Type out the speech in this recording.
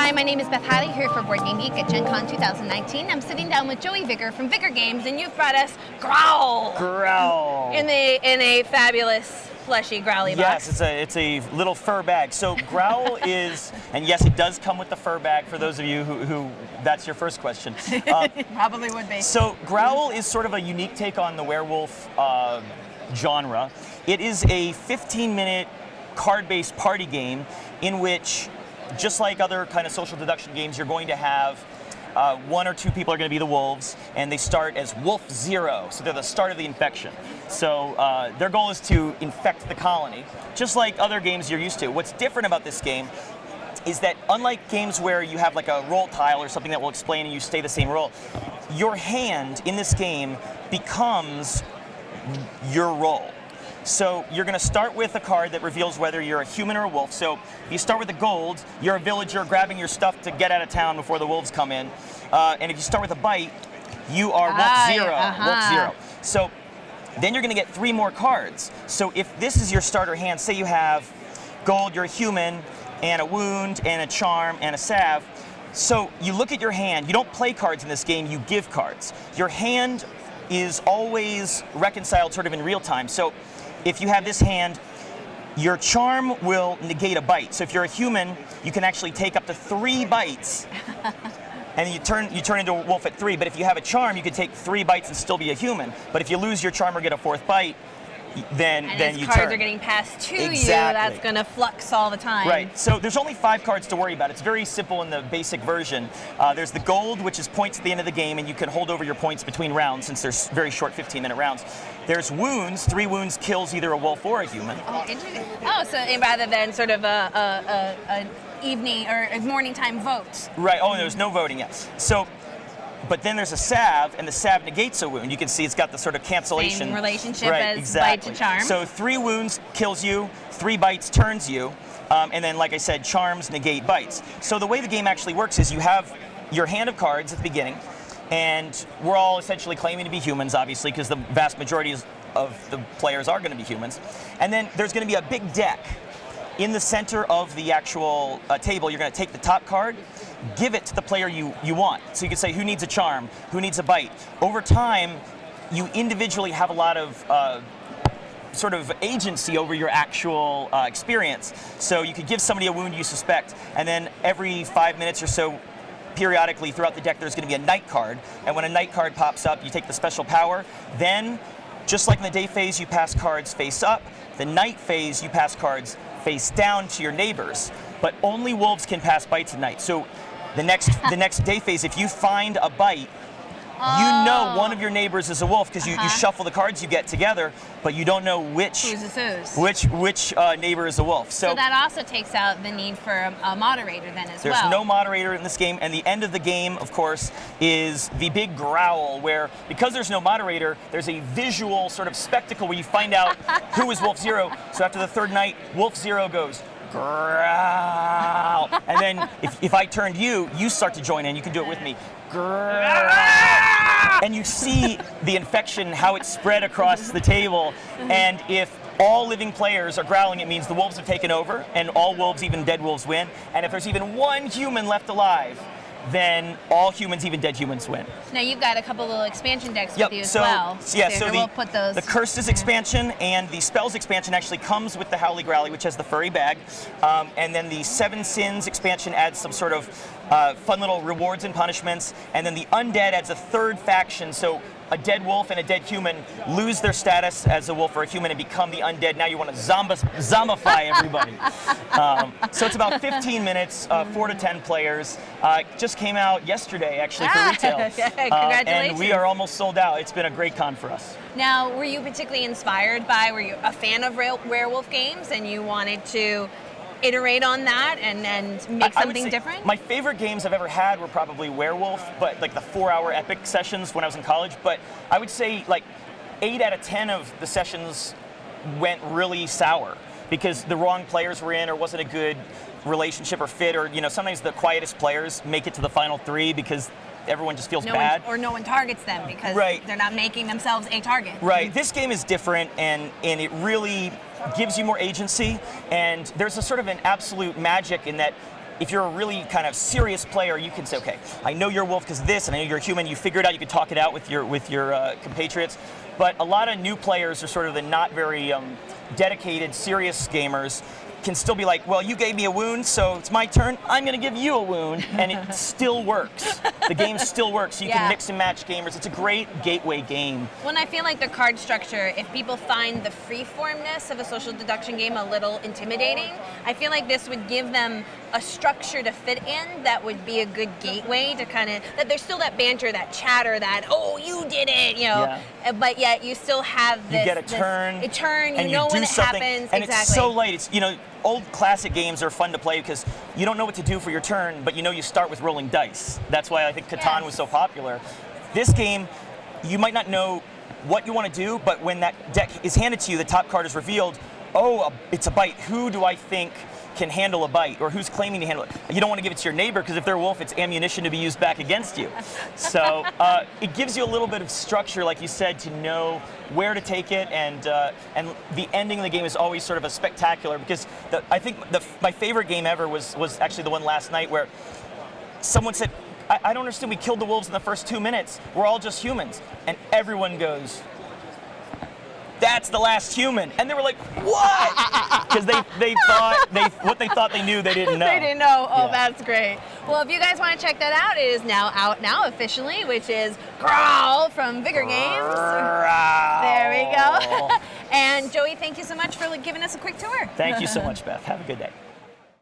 Hi, my name is Beth Hiley here for BoardGameGeek at Gen Con 2019. I'm sitting down with Joey Vigor from Vigor Games, and you've brought us GROWL. GROWL. In a fabulous, fleshy, growly box. Yes, it's a little fur bag. So GROWL is, and yes, it does come with the fur bag for those of you who that's your first question. Probably would be. So GROWL is sort of a unique take on the werewolf genre. It is a 15-minute card-based party game in which, just like other kind of social deduction games, you're going to have one or two people are going to be the wolves, and they start as Wolf 0, so they're the start of the infection. So their goal is to infect the colony, just like other games you're used to. What's different about this game is that unlike games where you have like a roll tile or something that will explain and you stay the same roll, your hand in this game becomes your roll. So you're going to start with a card that reveals whether you're a human or a wolf. So if you start with a gold, you're a villager grabbing your stuff to get out of town before the wolves come in. And if you start with a bite, you are Wolf 0. Wolf 0. So then you're going to get 3 more cards. So if this is your starter hand, say you have gold, you're a human, and a wound, and a charm, and a salve. So you look at your hand. You don't play cards in this game, you give cards. Your hand is always reconciled sort of in real time. So if you have this hand, your charm will negate a bite. So if you're a human, you can actually take up to 3 bites, and you turn into a wolf at 3. But if you have a charm, you can take 3 bites and still be a human. But if you lose your charm or get a 4th bite, then you cards turn. are getting passed to Exactly. you, that's going to flux all the time. Right. So there's only 5 cards to worry about. It's very simple in the basic version. There's the gold, which is points at the end of the game, and you can hold over your points between rounds since there's very short 15-minute rounds. There's wounds. 3 wounds kills either a wolf or a human. Oh, interesting. Oh, so rather than sort of an evening or a morning time vote. Right. Oh, there's no voting yet. So. But then there's a salve, and the salve negates a wound. You can see it's got the sort of cancellation. Same relationship right, as exactly. bite to charm. So 3 wounds kills you, 3 bites turns you, and then, like I said, charms negate bites. So the way the game actually works is you have your hand of cards at the beginning, and we're all essentially claiming to be humans, obviously, because the vast majority of the players are going to be humans. And then there's going to be a big deck. In the center of the actual table, you're going to take the top card, give it to the player you want. So you can say who needs a charm, who needs a bite. Over time, you individually have a lot of sort of agency over your actual experience. So you could give somebody a wound you suspect, and then every 5 minutes or so, periodically throughout the deck, there's going to be a night card. And when a night card pops up, you take the special power. Then, just like in the day phase, you pass cards face up. The night phase, you pass cards face down to your neighbors, but only wolves can pass bites at night. So the next day phase, if you find a bite, you know one of your neighbors is a wolf because you shuffle the cards you get together, but you don't know which neighbor is a wolf. So that also takes out the need for a moderator then as well. There's no moderator in this game, and the end of the game, of course, is the big growl where, because there's no moderator, there's a visual sort of spectacle where you find out who is Wolf 0. So after the 3rd night, Wolf 0 goes, growl. And then if I turned you start to join in. You can do it with me. Growl. And you see the infection, how it spread across the table. And if all living players are growling, it means the wolves have taken over, and all wolves, even dead wolves, win. And if there's even 1 human left alive, then all humans, even dead humans, win. Now you've got a couple little expansion decks with you as well. Yeah, so we'll put those. The Curses expansion and the Spells expansion actually comes with the Howly Growly, which has the furry bag. And then the 7 Sins expansion adds some sort of fun little rewards and punishments. And then the Undead adds a 3rd faction. So a dead wolf and a dead human lose their status as a wolf or a human and become the undead. Now you want to zombify everybody. So it's about 15 minutes, 4 to 10 players. Just came out yesterday, actually, for retail. Congratulations. And we are almost sold out. It's been a great con for us. Now, were you particularly inspired by, were you a fan of werewolf games and you wanted to iterate on that and make something different? My favorite games I've ever had were probably Werewolf, but like the 4-hour epic sessions when I was in college. But I would say like 8 out of 10 of the sessions went really sour because the wrong players were in or wasn't a good relationship or fit, or sometimes the quietest players make it to the final 3 because everyone just feels bad. Or no one targets them because they're not making themselves a target. Right. This game is different, and it really gives you more agency, and there's a sort of an absolute magic in that if you're a really kind of serious player, you can say, okay, I know you're a wolf because this, and I know you're a human. You figure it out. You can talk it out with your compatriots. But a lot of new players are sort of the not very dedicated, serious gamers. Can still be like, well, you gave me a wound, so it's my turn. I'm going to give you a wound, and it still works. The game still works. So you can mix and match gamers. It's a great gateway game. When I feel like the card structure, if people find the freeformness of a social deduction game a little intimidating, I feel like this would give them a structure to fit in that would be a good gateway to kind of, that there's still that banter, that chatter, that, oh, you did it, you know, but yet you still have this. You get a turn. You know when it happens. And exactly. it's so light. It's, you know, old classic games are fun to play because you don't know what to do for your turn, but you know you start with rolling dice. That's why I think Catan was so popular. This game, you might not know what you want to do, but when that deck is handed to you, the top card is revealed, oh, it's a bite. Who do I think can handle a bite, or who's claiming to handle it? You don't want to give it to your neighbor because if they're a wolf, it's ammunition to be used back against you. So it gives you a little bit of structure, like you said, to know where to take it, and the ending of the game is always sort of a spectacular, because I think my favorite game ever was actually the one last night where someone said, I don't understand, we killed the wolves in the first 2 minutes, we're all just humans, and everyone goes, that's the last human. And they were like, what? Because they thought, what they thought they knew, they didn't know. They didn't know. Oh, that's great. Well, if you guys want to check that out, it is now out now officially, which is GROWL from Vigor Games. GROWL. There we go. And Joey, thank you so much for giving us a quick tour. Thank you so much, Beth. Have a good day.